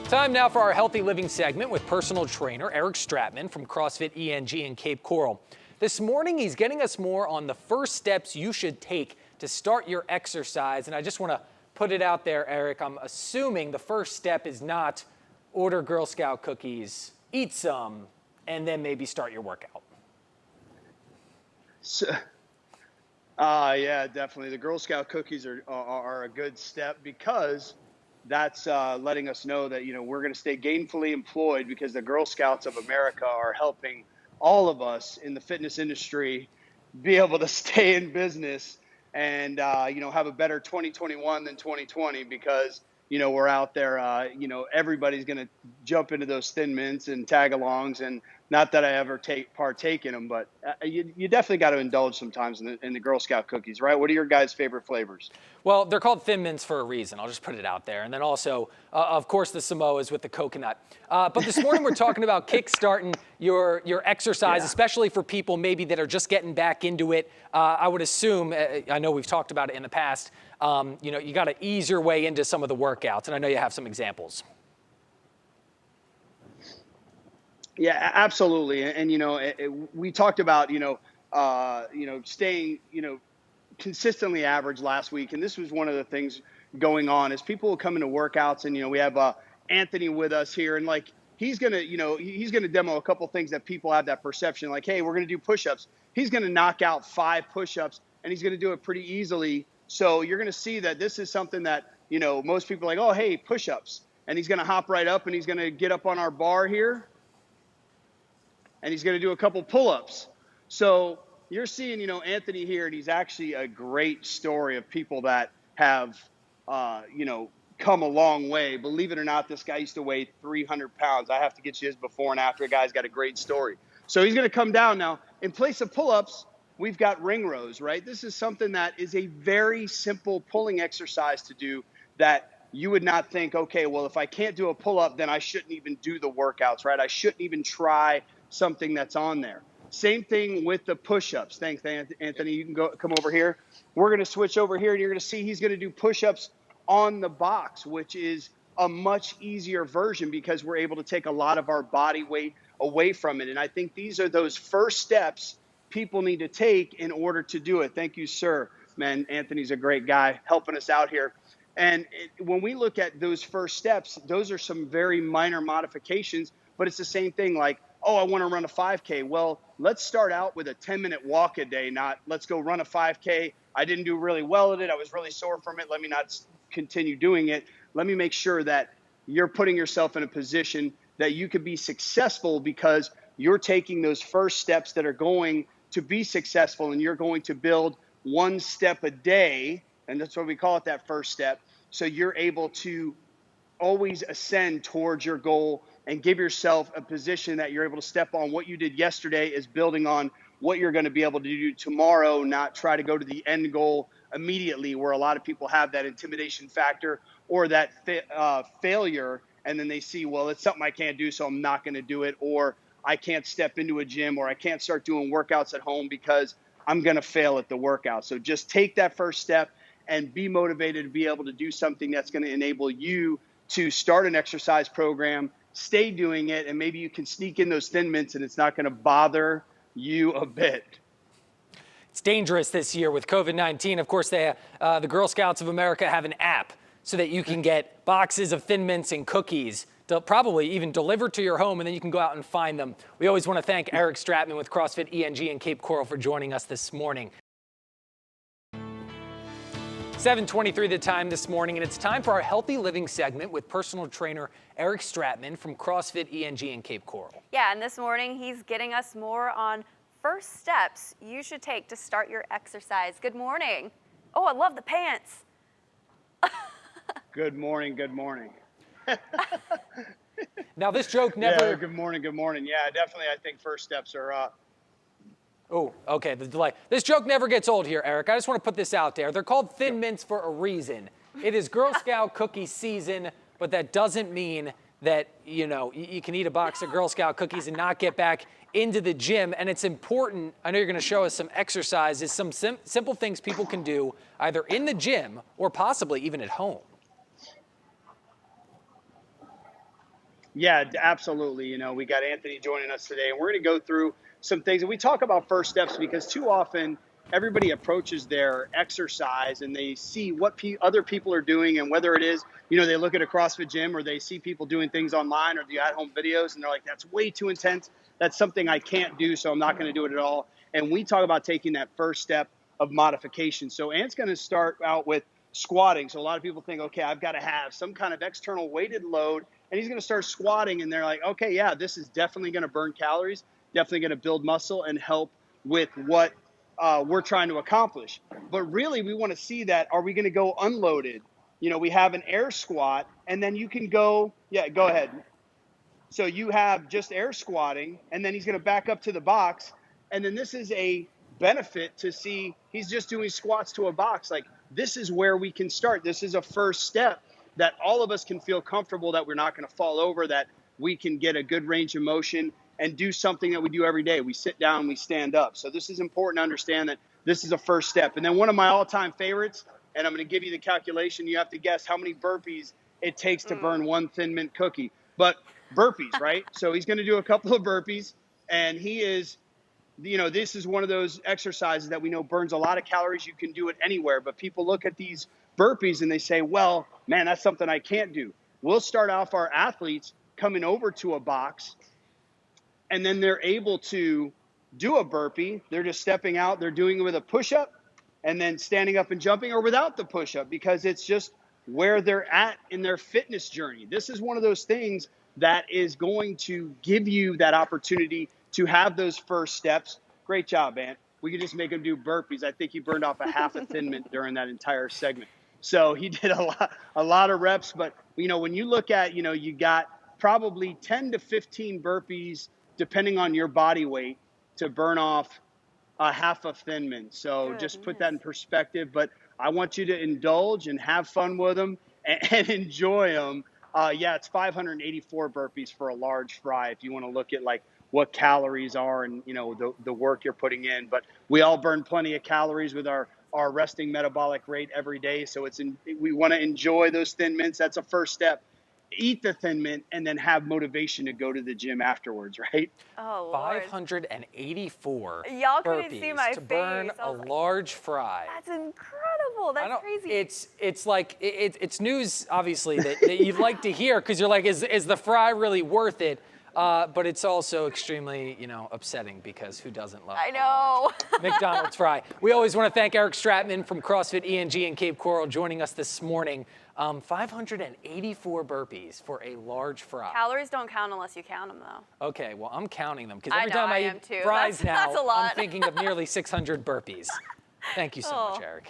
Time now for our healthy living segment with personal trainer Eric Stratman from CrossFit ENG in Cape Coral. This morning, he's getting us more on the first steps you should take to start your exercise. And I just want to put it out there, Eric, I'm assuming the first step is not order Girl Scout cookies, eat some, and then maybe start your workout. Yeah, definitely. The Girl Scout cookies are a good step because that's letting us know that, we're going to stay gainfully employed because the Girl Scouts of America are helping all of us in the fitness industry be able to stay in business and, have a better 2021 than 2020 because, we're out there, everybody's going to jump into those thin mints and tag alongs. And not that I ever partake in them, but you definitely got to indulge sometimes in the Girl Scout cookies, right? What are your guys' favorite flavors? Well, they're called Thin Mints for a reason. I'll just put it out there. And then also, of course, the Samoas with the coconut. But this morning we're talking about kickstarting your exercise, especially for people maybe that are just getting back into it. I would assume, I know we've talked about it in the past, you got to ease your way into some of the workouts. And I know you have some examples. Yeah, absolutely. And we talked about, staying, consistently average last week. And this was one of the things going on is people will come into workouts and, we have Anthony with us here and he's going to, he's going to demo a couple things that people have that perception like, hey, we're going to do push-ups. He's going to knock out 5 push-ups and he's going to do it pretty easily. So you're going to see that this is something that, most people are like, oh, hey, push-ups. And he's going to hop right up and he's going to get up on our bar here. And he's going to do a couple pull-ups. So you're seeing, Anthony here, and he's actually a great story of people that have, come a long way. Believe it or not, this guy used to weigh 300 pounds. I have to get you his before and after. The guy's got a great story. So he's going to come down now. In place of pull-ups, we've got ring rows, right? This is something that is a very simple pulling exercise to do that you would not think, okay, well, if I can't do a pull-up, then I shouldn't even do the workouts, right? I shouldn't even try something that's on there. Same thing with the push-ups. Thanks, Anthony. You can come over here. We're going to switch over here, and you're going to see he's going to do push-ups on the box, which is a much easier version because we're able to take a lot of our body weight away from it. And I think these are those first steps people need to take in order to do it. Thank you, sir. Man, Anthony's a great guy helping us out here. And when we look at those first steps, those are some very minor modifications, but it's the same thing like, oh, I want to run a 5K. Well, let's start out with a 10-minute walk a day, not let's go run a 5K. I didn't do really well at it. I was really sore from it. Let me not continue doing it. Let me make sure that you're putting yourself in a position that you could be successful because you're taking those first steps that are going to be successful and you're going to build one step a day. And that's what we call it, that first step. So you're able to always ascend towards your goal and give yourself a position that you're able to step on. What you did yesterday is building on what you're going to be able to do tomorrow, not try to go to the end goal immediately, where a lot of people have that intimidation factor or that failure. And then they see, well, it's something I can't do, so I'm not going to do it. Or I can't step into a gym, or I can't start doing workouts at home because I'm going to fail at the workout. So just take that first step and be motivated to be able to do something that's going to enable you to start an exercise program, stay doing it, and maybe you can sneak in those thin mints and it's not going to bother you a bit. It's dangerous this year with COVID-19. Of course, the Girl Scouts of America have an app so that you can get boxes of Thin Mints and cookies, probably even delivered to your home, and then you can go out and find them. We always want to thank Eric Stratman with CrossFit ENG in Cape Coral for joining us this morning. 7:23 the time this morning, and it's time for our Healthy Living segment with personal trainer Eric Stratman from CrossFit ENG in Cape Coral. Yeah, and this morning he's getting us more on first steps you should take to start your exercise. Good morning. Oh, I love the pants. Good morning, good morning. Now, this joke never... Yeah, good morning, good morning. Yeah, definitely I think first steps are... Oh, okay, the delay. This joke never gets old here, Eric. I just want to put this out there. They're called Thin Mints for a reason. It is Girl Scout cookie season, but that doesn't mean that, you can eat a box of Girl Scout cookies and not get back into the gym. And it's important, I know you're going to show us some exercises, some simple things people can do either in the gym or possibly even at home. Yeah, absolutely. You know, we got Anthony joining us today, and we're going to go through some things. And we talk about first steps because too often everybody approaches their exercise and they see what other people are doing, and whether it is, you know, they look at a CrossFit gym or they see people doing things online or the at-home videos, and they're like, "That's way too intense. That's something I can't do, so I'm not going to do it at all." And we talk about taking that first step of modification. So Ant's going to start out with squatting. So a lot of people think, okay, I've got to have some kind of external weighted load, and he's going to start squatting, and they're like, okay, yeah, this is definitely going to burn calories, definitely going to build muscle and help with what we're trying to accomplish. But really, we want to see that, are we going to go unloaded? You know, we have an air squat, and then you can go, yeah, go ahead. So you have just air squatting, and then he's going to back up to the box. And then this is a benefit to see he's just doing squats to a box. Like, this is where we can start. This is a first step that all of us can feel comfortable that we're not going to fall over, that we can get a good range of motion and do something that we do every day. We sit down, we stand up. So this is important to understand that this is a first step. And then one of my all-time favorites, and I'm going to give you the calculation. You have to guess how many burpees it takes to burn one Thin Mint cookie. But burpees, right? So he's going to do a couple of burpees, and he is, you know, this is one of those exercises that we know burns a lot of calories. You can do it anywhere, but people look at these burpees and they say, well, man, that's something I can't do. We'll start off our athletes coming over to a box, and then they're able to do a burpee. They're just stepping out. They're doing it with a push-up and then standing up and jumping, or without the push-up, because it's just where they're at in their fitness journey. This is one of those things that is going to give you that opportunity to have those first steps. Great job, Ant. We could just make him do burpees. I think he burned off a half a Thin Mint during that entire segment. So he did a lot of reps. But, you know, when you look at, you know, you got probably 10 to 15 burpees, depending on your body weight, to burn off a half a Thin Mint. So just put that in perspective. But I want you to indulge and have fun with them and enjoy them. Yeah, it's 584 burpees for a large fry if you want to look at like what calories are and, you know, the work you're putting in. But we all burn plenty of calories with our resting metabolic rate every day. So we want to enjoy those Thin Mints. That's a first step. Eat the Thin Mint and then have motivation to go to the gym afterwards, right? Oh, Lord. 584 Y'all couldn't see burpees my to burn face. a large fry. That's incredible. That's crazy. It's like it's news, obviously, that you'd like to hear, because you're like, is the fry really worth it? But it's also extremely, you know, upsetting, because who doesn't love I know. McDonald's fry? We always want to thank Eric Stratman from CrossFit ENG in Cape Coral joining us this morning. 584 burpees for a large fry. Calories don't count unless you count them, though. Okay, well, I'm counting them, because I every know, time I I am eat too. fries That's a lot. I'm thinking of nearly 600 burpees. Thank you so much, Eric.